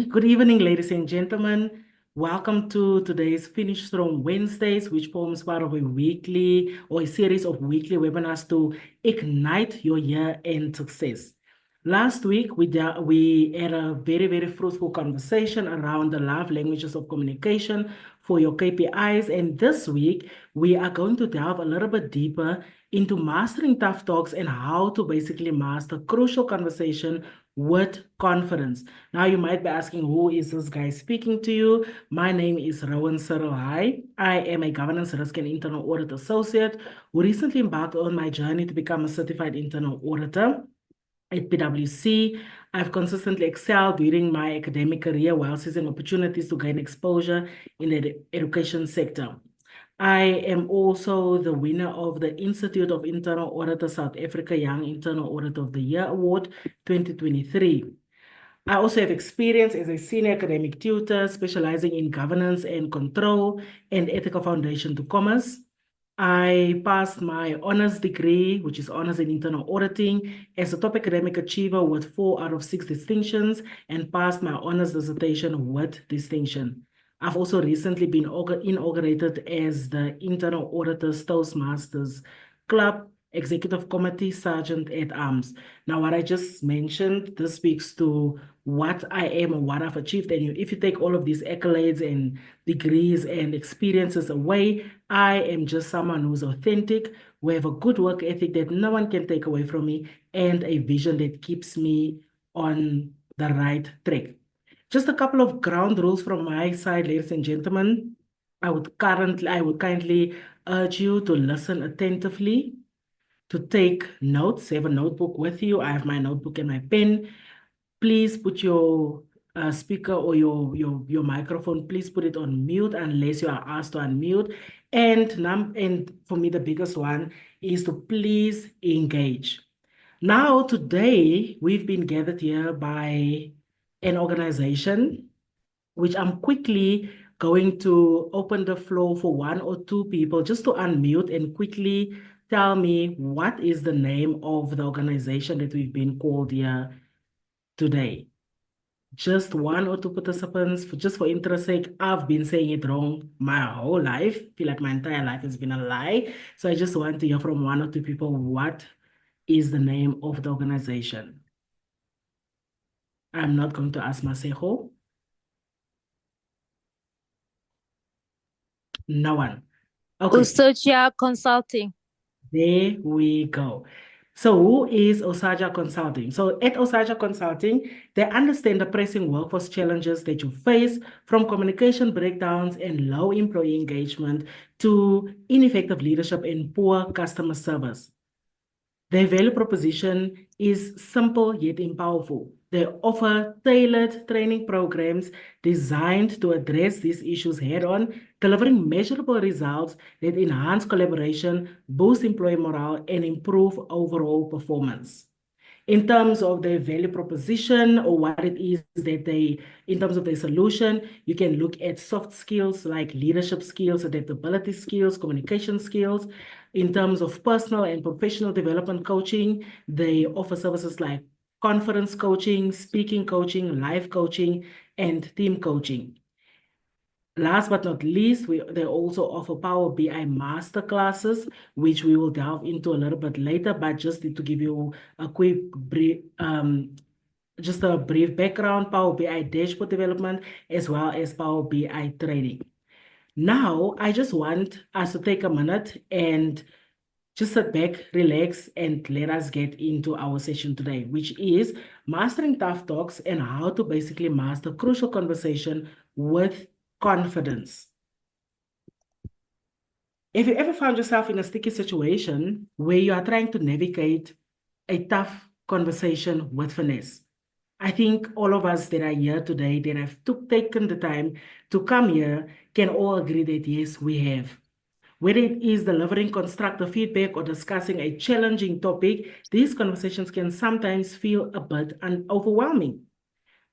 Good evening, ladies and gentlemen. Welcome to today's Finish Strong Wednesdays, which forms part of a weekly or a series of weekly webinars to ignite your year-end success. Last week, we had a very fruitful conversation around the love languages of communication for your KPIs. And this week, we are going to delve a little bit deeper into mastering tough talks and how to basically master crucial conversation with confidence. Now, you might be asking, who is this guy speaking to you? My name is Rowan Haai. I am a governance, risk, and internal audit associate who recently embarked on my journey to become a certified internal auditor. At PwC, I've consistently excelled during my academic career while seizing opportunities to gain exposure in the education sector. I am also the winner of the Institute of Internal Auditor South Africa Young Internal Audit of the Year Award 2023. I also have experience as a senior academic tutor specializing in governance and control and ethical foundation to commerce. I passed my honors degree, which is honors in internal auditing, as a top academic achiever with 4 out of 6 distinctions and passed my honors dissertation with distinction. I've also recently been inaugurated as the Internal Auditors Toastmasters Club Executive Committee Sergeant at Arms. Now, what I just mentioned, this speaks to what I am and what I've achieved. And if you take all of these accolades and degrees and experiences away, I am just someone who's authentic, who have a good work ethic that no one can take away from me, and a vision that keeps me on the right track. Just a couple of ground rules from my side, ladies and gentlemen. I would kindly urge you to listen attentively, to take notes. Have a notebook with you. I have my notebook and my pen. Please put your speaker or your microphone, please put it on mute unless you are asked to unmute. And for me, the biggest one is to please engage. Now, today, we've been gathered here by an organization, which I'm quickly going to open the floor for 1 or 2 people just to unmute and quickly tell me what is the name of the organization that we've been called here today. Just 1 or 2 participants, just for interest sake. I've been saying it wrong my whole life. I feel like my entire life has been a lie. So I just want to hear from 1 or 2 people, what is the name of the organization? I'm not going to ask Masejo. No one. Okay. Osaja Consulting. There we go. So who is Osaja Consulting? So at Osaja Consulting, they understand the pressing workforce challenges that you face, from communication breakdowns and low employee engagement to ineffective leadership and poor customer service. Their value proposition is simple yet powerful. They offer tailored training programs designed to address these issues head-on, delivering measurable results that enhance collaboration, boost employee morale, and improve overall performance. In terms of their value proposition or what it is that in terms of their solution, you can look at soft skills like leadership skills, adaptability skills, communication skills. In terms of personal and professional development coaching, they offer services like conference coaching, speaking coaching, life coaching, and team coaching. Last but not least, they also offer Power BI master classes, which we will delve into a little bit later, but just to give you a quick brief, just a brief background, Power BI dashboard development, as well as Power BI training. Now, I just want us to take a minute and just sit back, relax, and let us get into our session today, which is mastering tough talks and how to basically master crucial conversation with confidence. If you ever found yourself in a sticky situation where you are trying to navigate a tough conversation with finesse, I think all of us that are here today that have taken the time to come here can all agree that yes, we have. Whether it is delivering constructive feedback or discussing a challenging topic, these conversations can sometimes feel a bit overwhelming.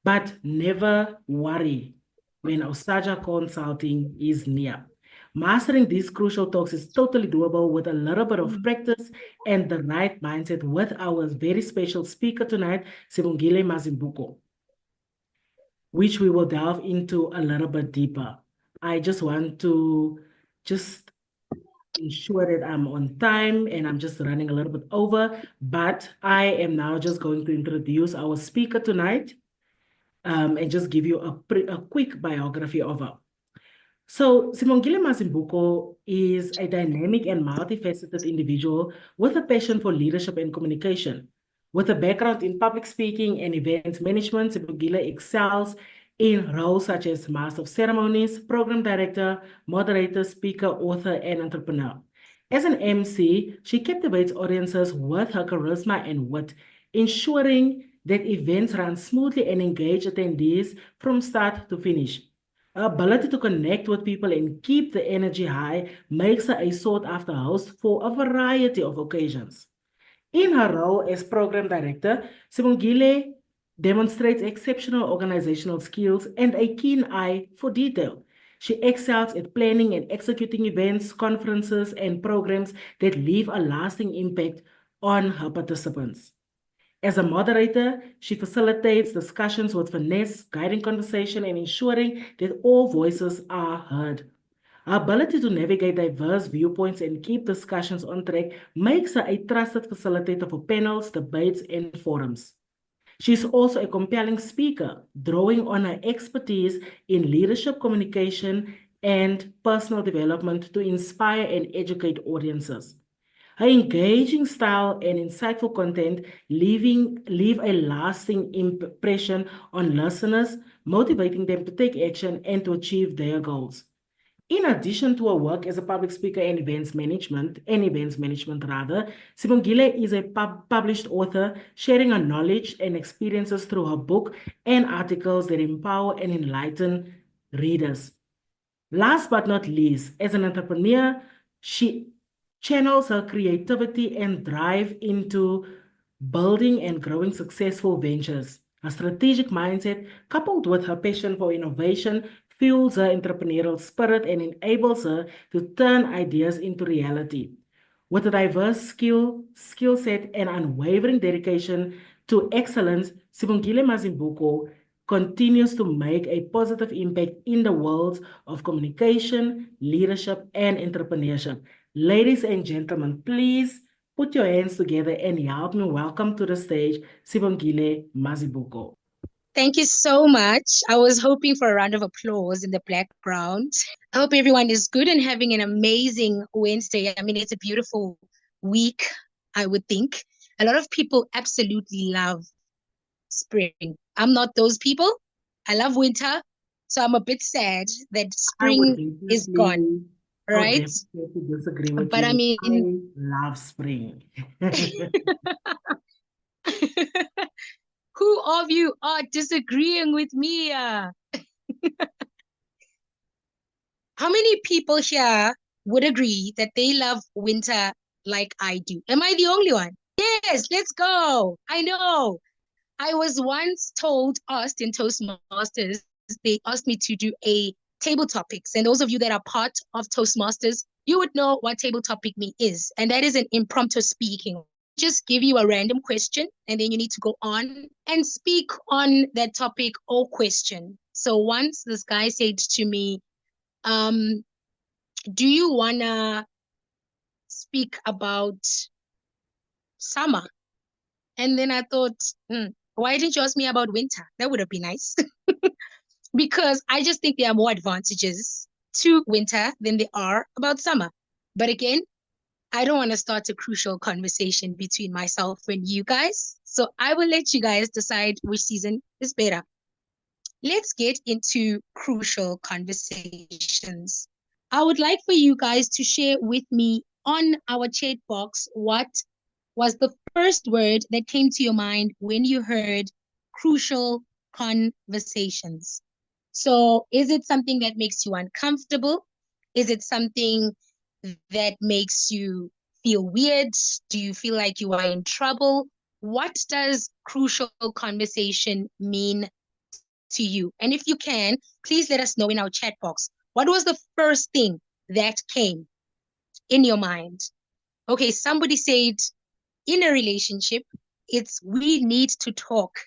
But never worry when Osaja Consulting is near. Mastering these crucial talks is totally doable with a little bit of practice and the right mindset with our very special speaker tonight, Sibongile Mazibuko. which we will delve into a little bit deeper. I just want to just ensure that I'm on time and I'm just running a little bit over, but I am now just going to introduce our speaker tonight, and just give you a quick biography of her. So, Sibongile Mazibuko is a dynamic and multifaceted individual with a passion for leadership and communication. With a background in public speaking and event management, Sibongile excels in roles such as Master of Ceremonies, Program Director, Moderator, Speaker, Author, and Entrepreneur. As an MC, she captivates audiences with her charisma and wit, ensuring that events run smoothly and engage attendees from start to finish. Her ability to connect with people and keep the energy high makes her a sought after host for a variety of occasions. In her role as program director, Sibongile demonstrates exceptional organizational skills and a keen eye for detail. She excels at planning and executing events, conferences, and programs that leave a lasting impact on her participants. As a moderator, she facilitates discussions with finesse, guiding conversation and ensuring that all voices are heard. Her ability to navigate diverse viewpoints and keep discussions on track makes her a trusted facilitator for panels, debates, and forums. She is also a compelling speaker, drawing on her expertise in leadership communication and personal development to inspire and educate audiences. Her engaging style and insightful content leave a lasting impression on listeners, motivating them to take action and to achieve their goals. In addition to her work as a public speaker and events management rather, Sibongile is a published author, sharing her knowledge and experiences through her book and articles that empower and enlighten readers. Last but not least, as an entrepreneur, she channels her creativity and drive into building and growing successful ventures. Her strategic mindset, coupled with her passion for innovation, fuels her entrepreneurial spirit and enables her to turn ideas into reality. With a diverse skill set, and unwavering dedication to excellence, Sibongile Mazibuko continues to make a positive impact in the worlds of communication, leadership, and entrepreneurship. Ladies and gentlemen, please put your hands together and help me welcome to the stage Sibongile Mazibuko. Thank you so much. I was hoping for a round of applause in the background. I hope everyone is good and having an amazing Wednesday. I mean, it's a beautiful week, I would think. A lot of people absolutely love spring. I'm not those people. I love winter. So I'm a bit sad that I would spring is gone, definitely, I would right? definitely disagree with But I you. mean, I love spring. who of you are disagreeing with me? How many people here would agree that they love winter like I do? Am I the only one? Yes, let's go. I know. I was once asked in Toastmasters, they asked me to do a table topics. And those of you that are part of Toastmasters, you would know what table topic me is. And that is an impromptu speaking. Just give you a random question, and then you need to go on and speak on that topic or question. So once this guy said to me, um, do you wanna speak about summer? And then I thought, why didn't you ask me about winter? That would have been nice. Because I just think there are more advantages to winter than there are about summer. But again, I don't want to start a crucial conversation between myself and you guys. So I will let you guys decide which season is better. Let's get into crucial conversations. I would like for you guys to share with me on our chat box what was the first word that came to your mind when you heard crucial conversations. So, is it something that makes you uncomfortable? Is it something that makes you feel weird? Do you feel like you are in trouble? What does crucial conversation mean to you? And if you can, please let us know in our chat box. What was the first thing that came in your mind? Okay, somebody said in a relationship, it's we need to talk.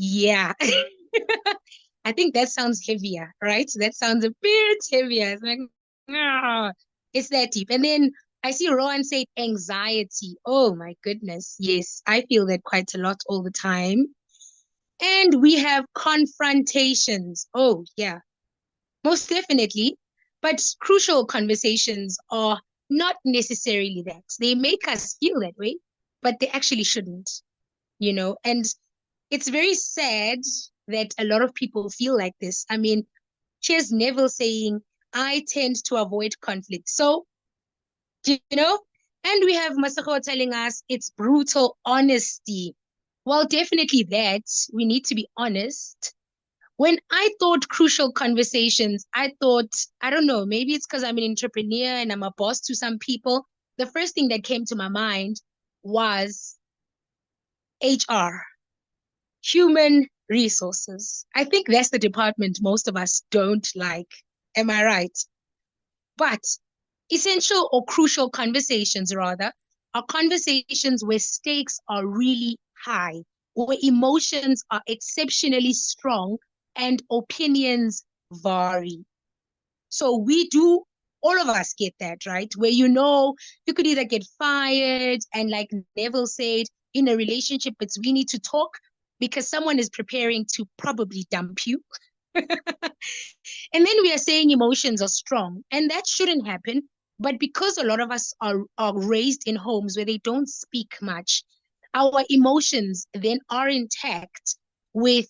Yeah. I think that sounds heavier, right? That sounds a bit heavier. It's like, ah, it's that deep. And then I see Rowan say anxiety. Oh my goodness. Yes, I feel that quite a lot all the time. And we have confrontations. Oh, yeah, most definitely. But crucial conversations are not necessarily that. They make us feel that way, but they actually shouldn't, And it's very sad that a lot of people feel like this. I mean, here's Neville saying, I tend to avoid conflict. So, and we have Masako telling us it's brutal honesty. Well, definitely that. We need to be honest. When I thought crucial conversations, I thought, I don't know, maybe it's because I'm an entrepreneur and I'm a boss to some people. The first thing that came to my mind was HR, human resources. I think that's the department most of us don't like. Am I right? But essential or crucial conversations, rather, are conversations where stakes are really high, where emotions are exceptionally strong and opinions vary. So we do, all of us get that, right? Where you could either get fired, and like Neville said, in a relationship, we need to talk because someone is preparing to probably dump you. And then we are saying emotions are strong, and that shouldn't happen. But because a lot of us are raised in homes where they don't speak much, our emotions then are intact with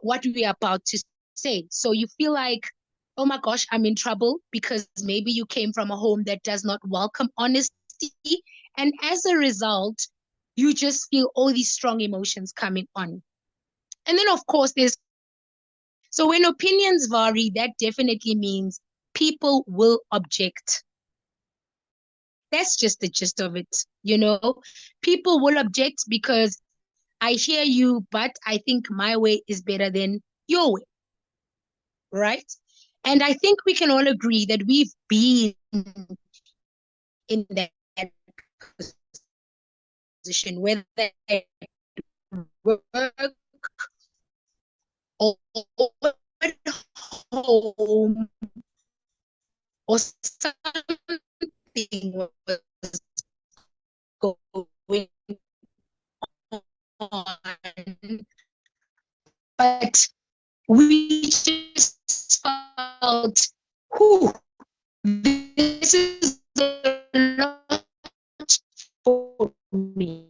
what we are about to say. So you feel like, oh my gosh, I'm in trouble because maybe you came from a home that does not welcome honesty. And as a result, you just feel all these strong emotions coming on. And then, of course, there's so when opinions vary, that definitely means people will object. That's just the gist of it. People will object because I hear you, but I think my way is better than your way, right? And I think we can all agree that we've been in that position, whether at work or at home or something was going on, but we just felt, whew, this is a lot for me,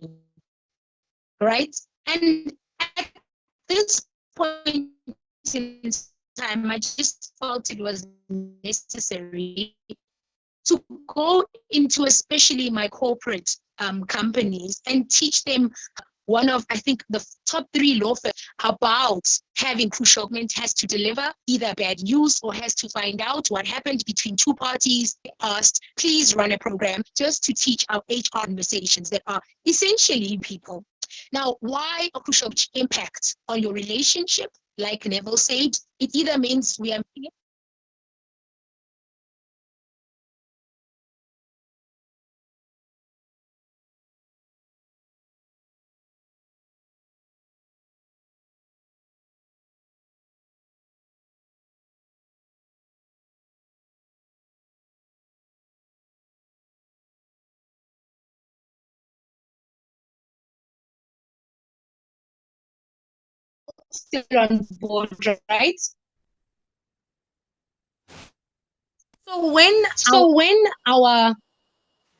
right? And at this point in time, I just felt it was necessary to go into, especially my corporate companies, and teach them one of, I think, the top 3 law firms about having crucial document has to deliver either bad news or has to find out what happened between 2 parties. Asked, please run a program just to teach our HR conversations that are essentially people. Now, why a crucial impact on your relationship? Like Neville said, it either means we are still on board, right? So when So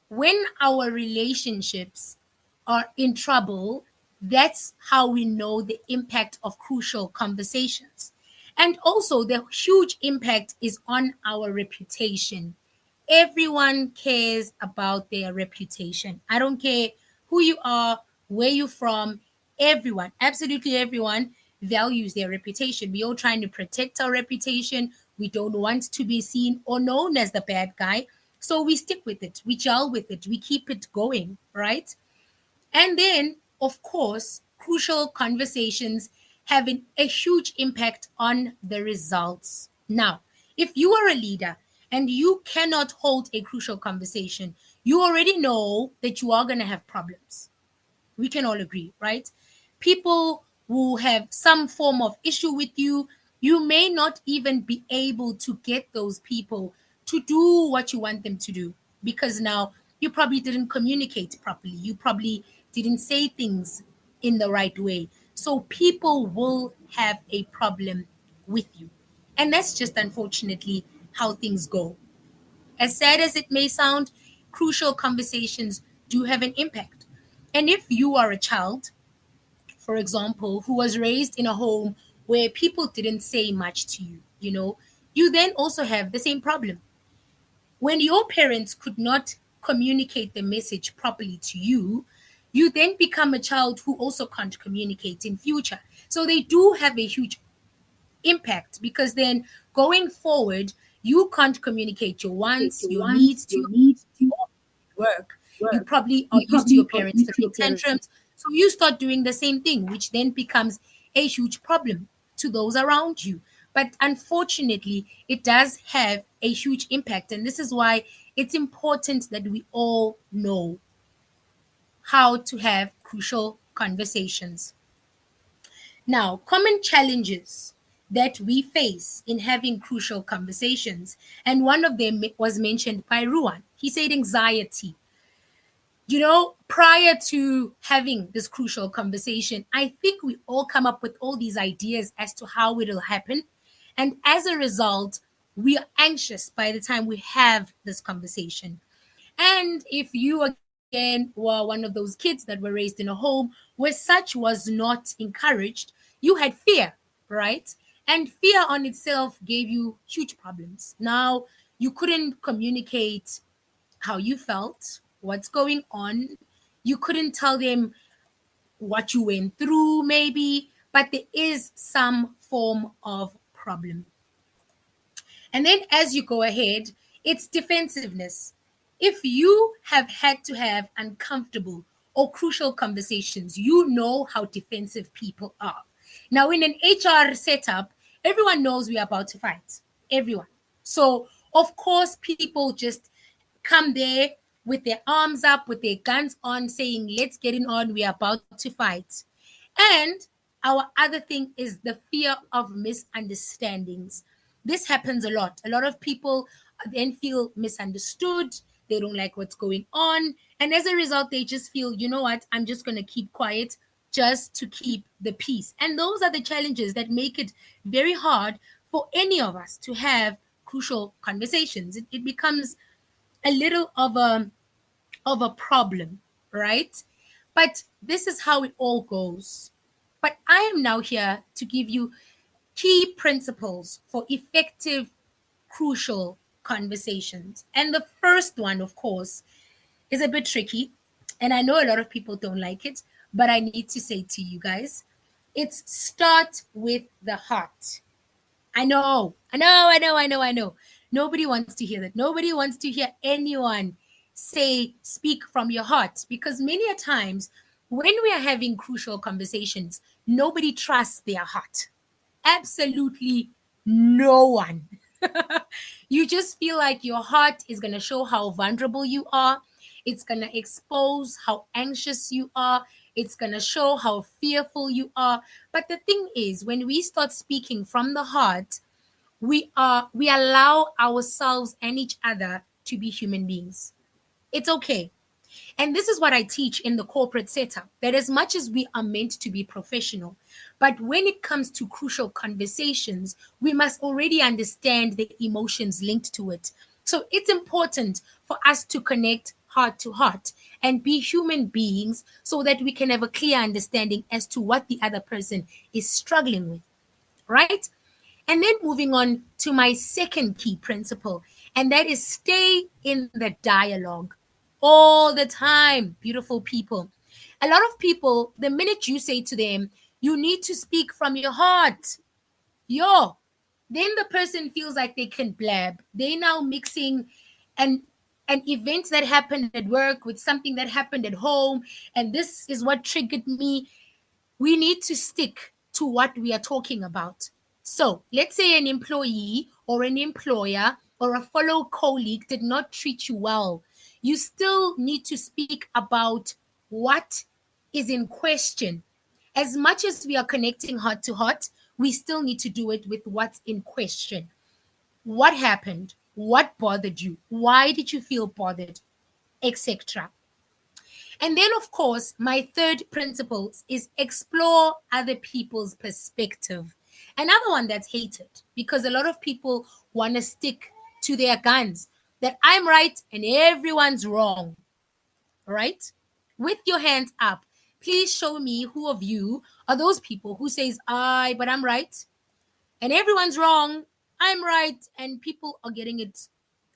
when our relationships are in trouble, that's how we know the impact of crucial conversations. And also, the huge impact is on our reputation. Everyone cares about their reputation. I don't care who you are, where you're from, everyone, absolutely everyone values their reputation. We're all trying to protect our reputation. We don't want to be seen or known as the bad guy. So we stick with it, we gel with it, we keep it going, right? And then, of course, crucial conversations having a huge impact on the results. Now, if you are a leader and you cannot hold a crucial conversation, you already know that you are going to have problems. We can all agree, right? People who have some form of issue with you, you may not even be able to get those people to do what you want them to do, because now you probably didn't communicate properly. You probably didn't say things in the right way. So people will have a problem with you. And that's just unfortunately how things go. As sad as it may sound, crucial conversations do have an impact. And if you are a child, for example, who was raised in a home where people didn't say much to you, you then also have the same problem. When your parents could not communicate the message properly to you, you then become a child who also can't communicate in future. So they do have a huge impact, because then going forward, you can't communicate your wants, your needs to your work. You probably are used to your parents throwing tantrums. So you start doing the same thing, which then becomes a huge problem to those around you. But unfortunately, it does have a huge impact. And this is why it's important that we all know how to have crucial conversations. Now, common challenges that we face in having crucial conversations, and one of them was mentioned by Ruan. He said anxiety. Prior to having this crucial conversation, I think we all come up with all these ideas as to how it'll happen. And as a result, we are anxious by the time we have this conversation. And if you again were one of those kids that were raised in a home where such was not encouraged, you had fear, right? And fear on itself gave you huge problems. Now, you couldn't communicate how you felt, what's going on. You couldn't tell them what you went through, maybe, but there is some form of problem. And then as you go ahead, it's defensiveness. If you have had to have uncomfortable or crucial conversations, you know how defensive people are. Now, in an HR setup, everyone knows we are about to fight. Everyone. So, of course, people just come there with their arms up, with their guns on, saying, let's get it on, we are about to fight. And our other thing is the fear of misunderstandings. This happens a lot. A lot of people then feel misunderstood. They don't like what's going on. And as a result, they just feel, you know what, I'm just going to keep quiet just to keep the peace. And those are the challenges that make it very hard for any of us to have crucial conversations. It becomes a little of a problem, right? But this is how it all goes. But I am now here to give you key principles for effective, crucial conversations. And the first one, of course, is a bit tricky. And I know a lot of people don't like it, but I need to say to you guys, it's start with the heart. I know. Nobody wants to hear that. Nobody wants to hear anyone say, speak from your heart, because many a times when we are having crucial conversations, nobody trusts their heart. Absolutely no one. You just feel like your heart is going to show how vulnerable you are. It's going to expose how anxious you are. It's going to show how fearful you are. But the thing is, when we start speaking from the heart, we allow ourselves and each other to be human beings. It's okay. And this is what I teach in the corporate setup, that as much as we are meant to be professional, but when it comes to crucial conversations, we must already understand the emotions linked to it. So it's important for us to connect heart to heart and be human beings so that we can have a clear understanding as to what the other person is struggling with, right? And then moving on to my second key principle, and that is stay in the dialogue all the time, beautiful people. A lot of people, the minute you say to them, you need to speak from your heart, yo, then the person feels like they can blab. They now mixing an an event that happened at work with something that happened at home, and this is what triggered me. We need to stick to what we are talking about. So let's say an employee or an employer or a fellow colleague did not treat you well. You still need to speak about what is in question. As much as we are connecting heart to heart, we still need to do it with what's in question. What happened? What bothered you? Why did you feel bothered? Etc. And then, of course, my third principle is explore other people's perspective. Another one that's hated because a lot of people want to stick to their guns that I'm right and everyone's wrong, right? With your hands up, please show me who of you are those people who says but I'm right and everyone's wrong. I'm right and people are getting it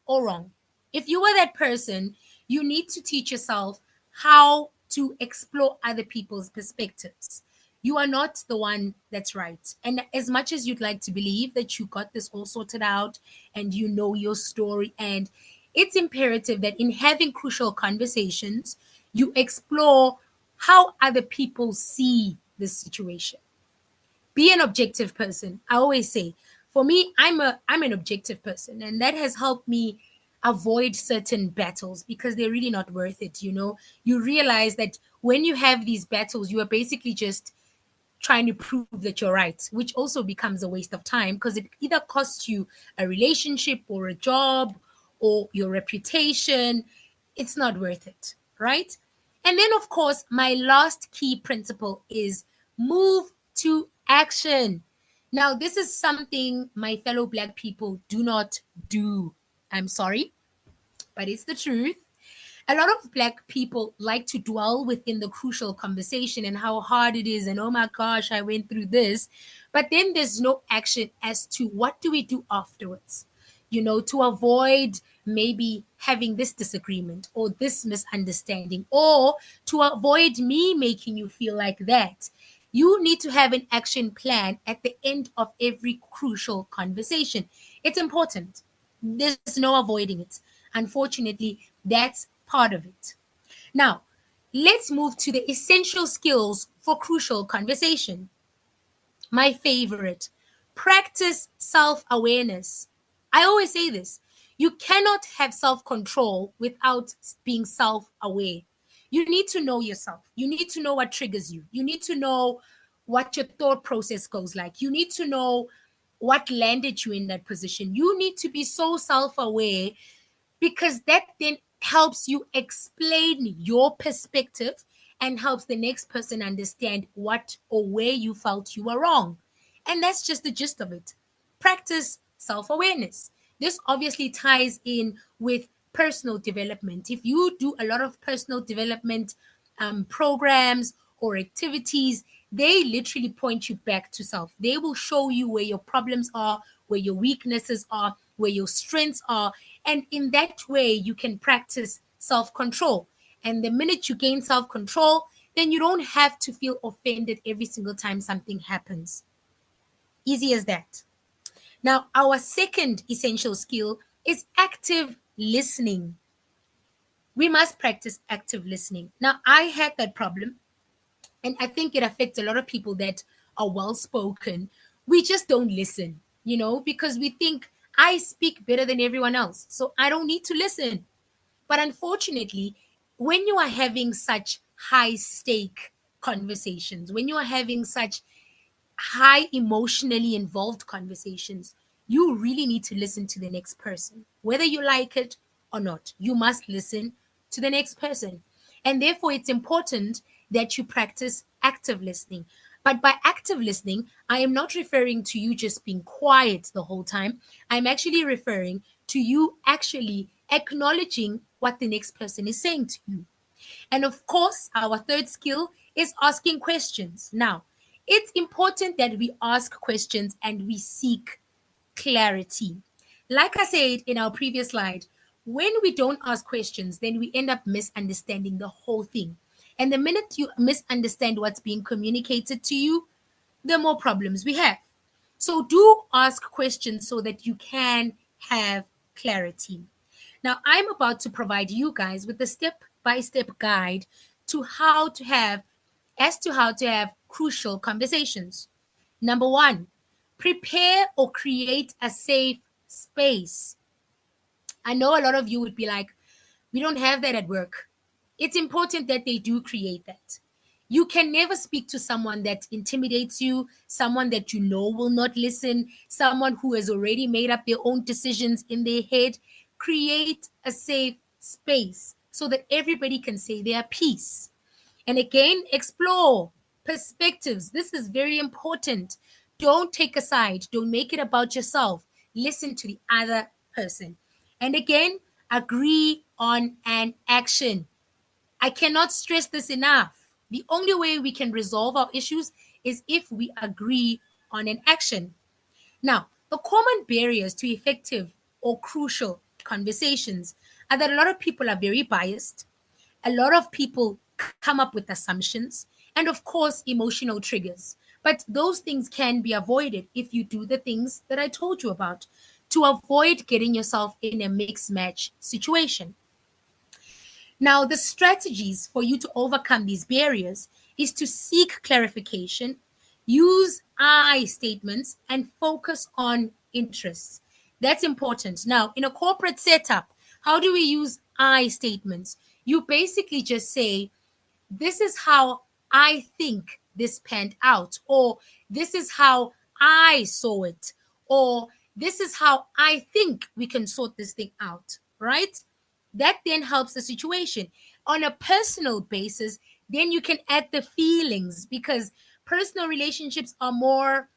all wrong. If you are that person, you need to teach yourself how to explore other people's perspectives. You are not the one that's right. And as much as you'd like to believe that you got this all sorted out and you know your story, and it's imperative that in having crucial conversations, you explore how other people see the situation. Be an objective person. I always say, for me, I'm an objective person, and that has helped me avoid certain battles because they're really not worth it. You realize that when you have these battles, you are basically just trying to prove that you're right, which also becomes a waste of time because it either costs you a relationship or a job or your reputation. It's not worth it, right? And then, of course, my last key principle is move to action. Now, this is something my fellow Black people do not do. I'm sorry, but it's the truth. A lot of Black people like to dwell within the crucial conversation and how hard it is and oh my gosh, I went through this, but then there's no action as to what do we do afterwards, to avoid maybe having this disagreement or this misunderstanding, or to avoid me making you feel like that. You need to have an action plan at the end of every crucial conversation. It's important. There's no avoiding it. Unfortunately, that's part of it. Now, let's move to the essential skills for crucial conversation. My favorite, practice self awareness. I always say this, you cannot have self control without being self aware. You need to know yourself. You need to know what triggers you. You need to know what your thought process goes like. You need to know what landed you in that position. You need to be so self aware because that then helps you explain your perspective and helps the next person understand what or where you felt you were wrong. And that's just the gist of it. Practice self awareness. This obviously ties in with personal development. If you do a lot of personal development programs or activities, they literally point you back to self. They will show you where your problems are, where your weaknesses are, where your strengths are. And in that way, you can practice self control. And the minute you gain self control, then you don't have to feel offended every single time something happens. Easy as that. Now, our second essential skill is active listening. We must practice active listening. Now, I had that problem, and I think it affects a lot of people that are well spoken. We just don't listen, because we think I speak better than everyone else, so I don't need to listen. But unfortunately, when you are having such high stake conversations, when you are having such high emotionally involved conversations, you really need to listen to the next person. Whether you like it or not, you must listen to the next person. And therefore, it's important that you practice active listening. But by active listening, I am not referring to you just being quiet the whole time. I'm actually referring to you actually acknowledging what the next person is saying to you. And of course, our third skill is asking questions. Now, it's important that we ask questions and we seek clarity. Like I said in our previous slide, when we don't ask questions, then we end up misunderstanding the whole thing. And the minute you misunderstand what's being communicated to you, the more problems we have. So do ask questions so that you can have clarity. Now, I'm about to provide you guys with a step-by-step guide to how to have crucial conversations. Number one, prepare or create a safe space. I know a lot of you would be like, we don't have that at work. It's important that they do create that. You can never speak to someone that intimidates you, someone that you know will not listen, someone who has already made up their own decisions in their head. Create a safe space so that everybody can say their piece. And again, explore perspectives. This is very important. Don't take a side, don't make it about yourself. Listen to the other person. And again, agree on an action. I cannot stress this enough. The only way we can resolve our issues is if we agree on an action. Now, the common barriers to effective or crucial conversations are that a lot of people are very biased. A lot of people come up with assumptions and, of course, emotional triggers. But those things can be avoided if you do the things that I told you about to avoid getting yourself in a mixed match situation. Now, the strategies for you to overcome these barriers is to seek clarification, use I statements, and focus on interests. That's important. Now, in a corporate setup, how do we use I statements? You basically just say, this is how I think this panned out, or this is how I saw it, or this is how I think we can sort this thing out, right? That then helps the situation. On a personal basis, then you can add the feelings because personal relationships are more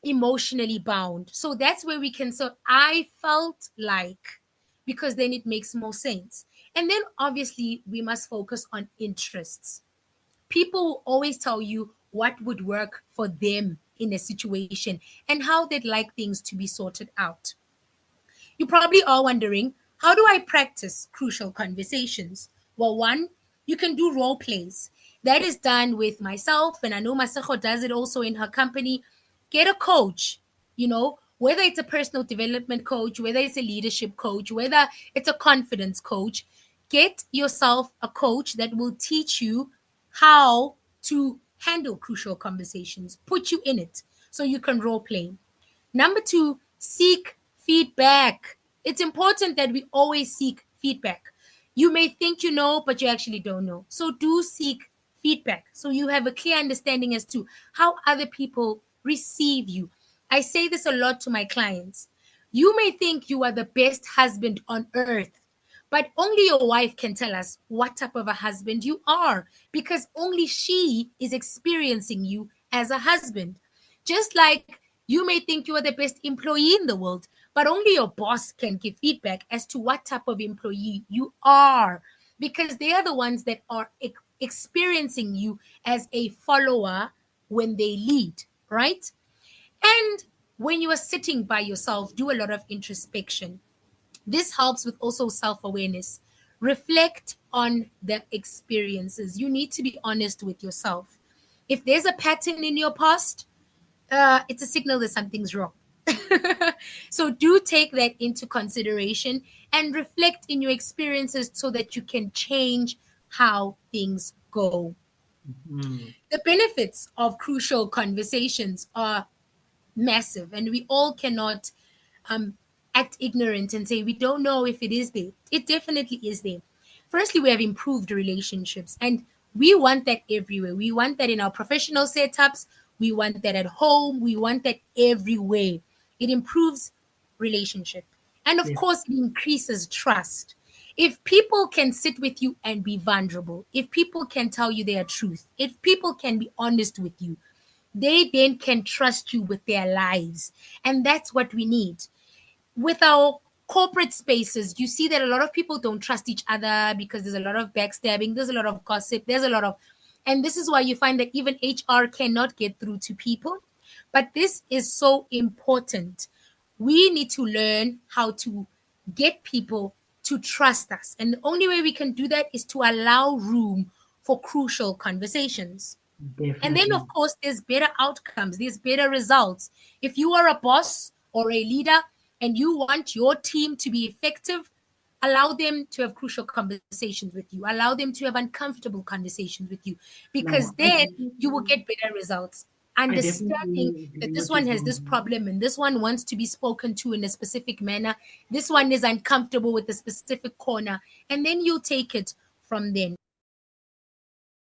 emotionally bound. So that's where we can say, I felt like, because then it makes more sense. And then obviously, we must focus on interests. People will always tell you what would work for them in a situation and how they'd like things to be sorted out. You probably are wondering, how do I practice crucial conversations? Well, one, you can do role plays. That is done with myself, and I know Masako does it also in her company. Get a coach, whether it's a personal development coach, whether it's a leadership coach, whether it's a confidence coach. Get yourself a coach that will teach you how to handle crucial conversations, put you in it so you can role play. Number two, seek feedback. It's important that we always seek feedback. You may think you know, but you actually don't know. So do seek feedback so you have a clear understanding as to how other people receive you. I say this a lot to my clients. You may think you are the best husband on earth, but only your wife can tell us what type of a husband you are because only she is experiencing you as a husband. Just like you may think you are the best employee in the world, but only your boss can give feedback as to what type of employee you are because they are the ones that are experiencing you as a follower when they lead, right? And when you are sitting by yourself, do a lot of introspection. This helps with also self awareness. Reflect on the experiences. You need to be honest with yourself. If there's a pattern in your past, it's a signal that something's wrong. So do take that into consideration and reflect in your experiences so that you can change how things go. Mm. The benefits of crucial conversations are massive, and we all cannot um, act ignorant and say we don't know if it is there. It definitely is there. Firstly, we have improved relationships, and we want that everywhere. We want that in our professional setups. We want that at home. We want that everywhere. It improves relationship, and of Yes. course, it increases trust. If people can sit with you and be vulnerable, if people can tell you their truth, if people can be honest with you, they then can trust you with their lives. And that's what we need. With our corporate spaces, you see that a lot of people don't trust each other because there's a lot of backstabbing, there's a lot of gossip, and this is why you find that even HR cannot get through to people. But this is so important. We need to learn how to get people to trust us. And the only way we can do that is to allow room for crucial conversations. And then, Definitely. of course, there's better outcomes, there's better results. If you are a boss or a leader and you want your team to be effective, allow them to have crucial conversations with you, allow them to have uncomfortable conversations with you, because No, I then you will definitely, get better results. I Understanding definitely that agree this what you're one has this saying. problem and this one wants to be spoken to in a specific manner, this one is uncomfortable with a specific corner, and then you take it from then.